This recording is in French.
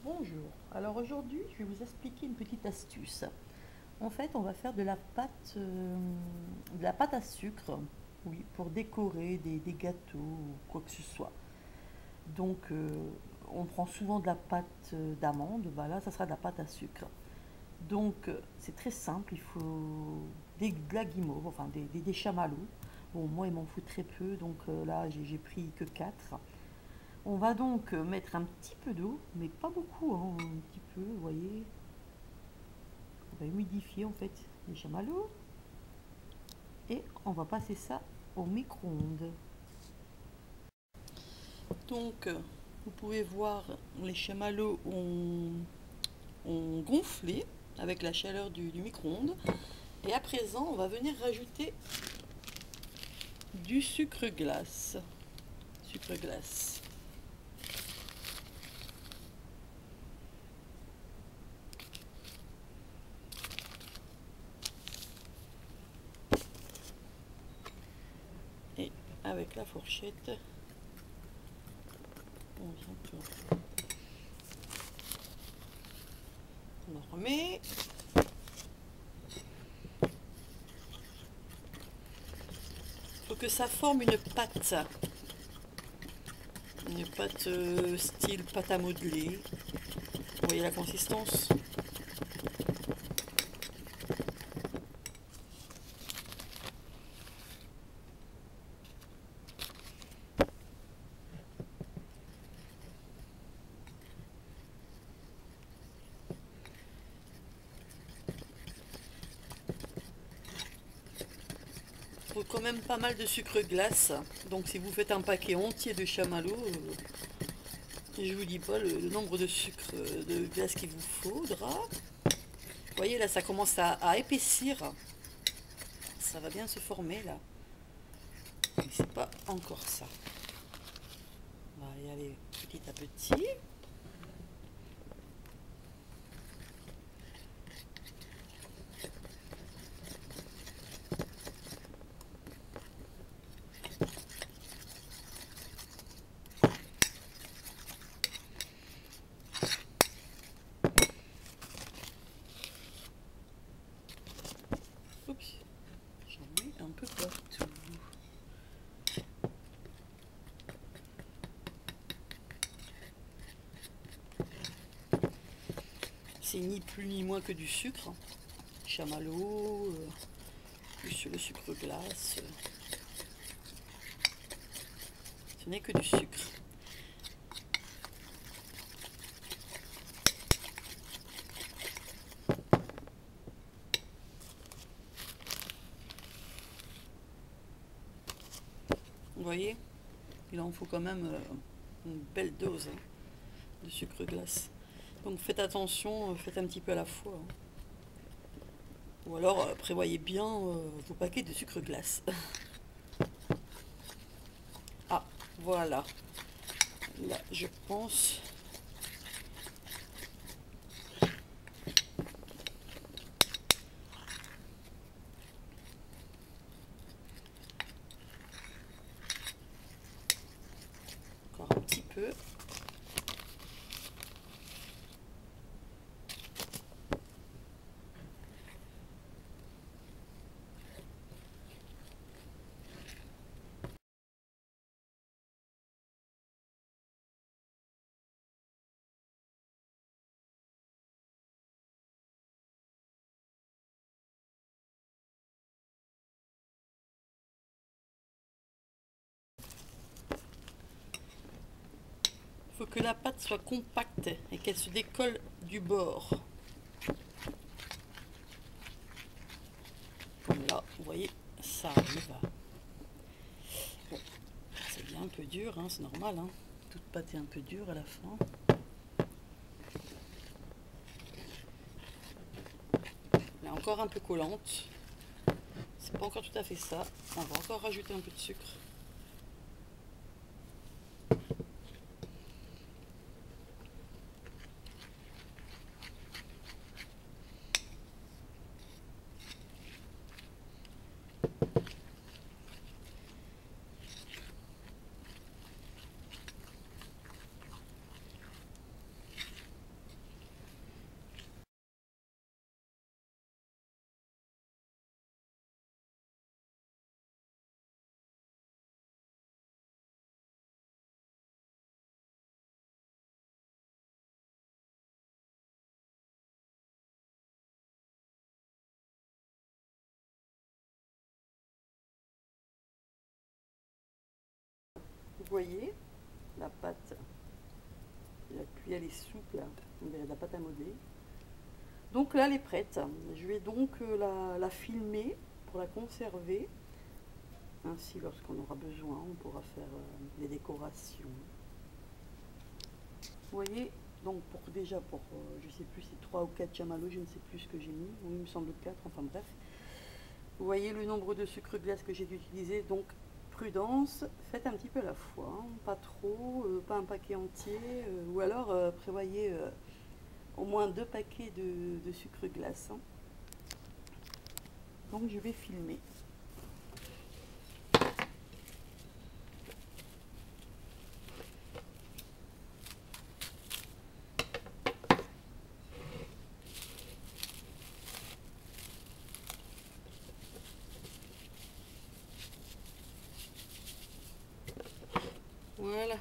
Bonjour, alors aujourd'hui je vais vous expliquer une petite astuce. En fait on va faire de la pâte à sucre, oui, pour décorer des gâteaux ou quoi que ce soit. Donc on prend souvent de la pâte d'amande, voilà, ça sera de la pâte à sucre. Donc c'est très simple, il faut de la guimauve, enfin des chamallows. Bon moi il m'en faut très peu, donc là j'ai pris que 4. On va donc mettre un petit peu d'eau, mais pas beaucoup, hein, un petit peu, vous voyez. On va humidifier en fait les chamallows et on va passer ça au micro-ondes. Donc, vous pouvez voir les chamallows ont gonflé avec la chaleur du micro-ondes. Et à présent, on va venir rajouter du sucre glace. Sucre glace. Et avec la fourchette, on vient tout. On en remet. Il faut que ça forme une pâte. Une pâte style pâte à modeler. Vous voyez la consistance? Il faut quand même pas mal de sucre glace. Donc si vous faites un paquet entier de chamallows, je vous dis pas le nombre de sucre de glace qu'il vous faudra. Vous voyez là ça commence à épaissir. Ça va bien se former là. Mais c'est pas encore ça. On va y aller petit à petit. Oups, j'en mets un peu partout. C'est ni plus ni moins que du sucre. Chamallow, plus le sucre glace. Ce n'est que du sucre. Vous voyez, il en faut quand même une belle dose de sucre glace. Donc faites attention, faites un petit peu à la fois. Ou alors prévoyez bien vos paquets de sucre glace. Ah, voilà. Là, je pense. Encore un petit peu. Il faut que la pâte soit compacte et qu'elle se décolle du bord. Comme là, vous voyez, ça arrive. Bon, c'est bien un peu dur, hein, c'est normal. Hein. Toute pâte est un peu dure à la fin. Elle est encore un peu collante. C'est pas encore tout à fait ça. On va encore rajouter un peu de sucre. vous voyez, la pâte, la cuillère elle est souple, on dirait de la pâte à modeler. Donc là, elle est prête. Je vais donc la filmer pour la conserver. Ainsi, lorsqu'on aura besoin, on pourra faire des décorations. Vous voyez, donc déjà pour, je sais plus, c'est 3 ou 4 chamallows, je ne sais plus ce que j'ai mis, ou il me semble 4, enfin bref. Vous voyez le nombre de sucre glace que j'ai utilisé, donc prudence, faites un petit peu à la fois, hein, pas trop, pas un paquet entier, ou alors prévoyez au moins 2 paquets de sucre glace. Hein. Donc je vais filmer. Voilà.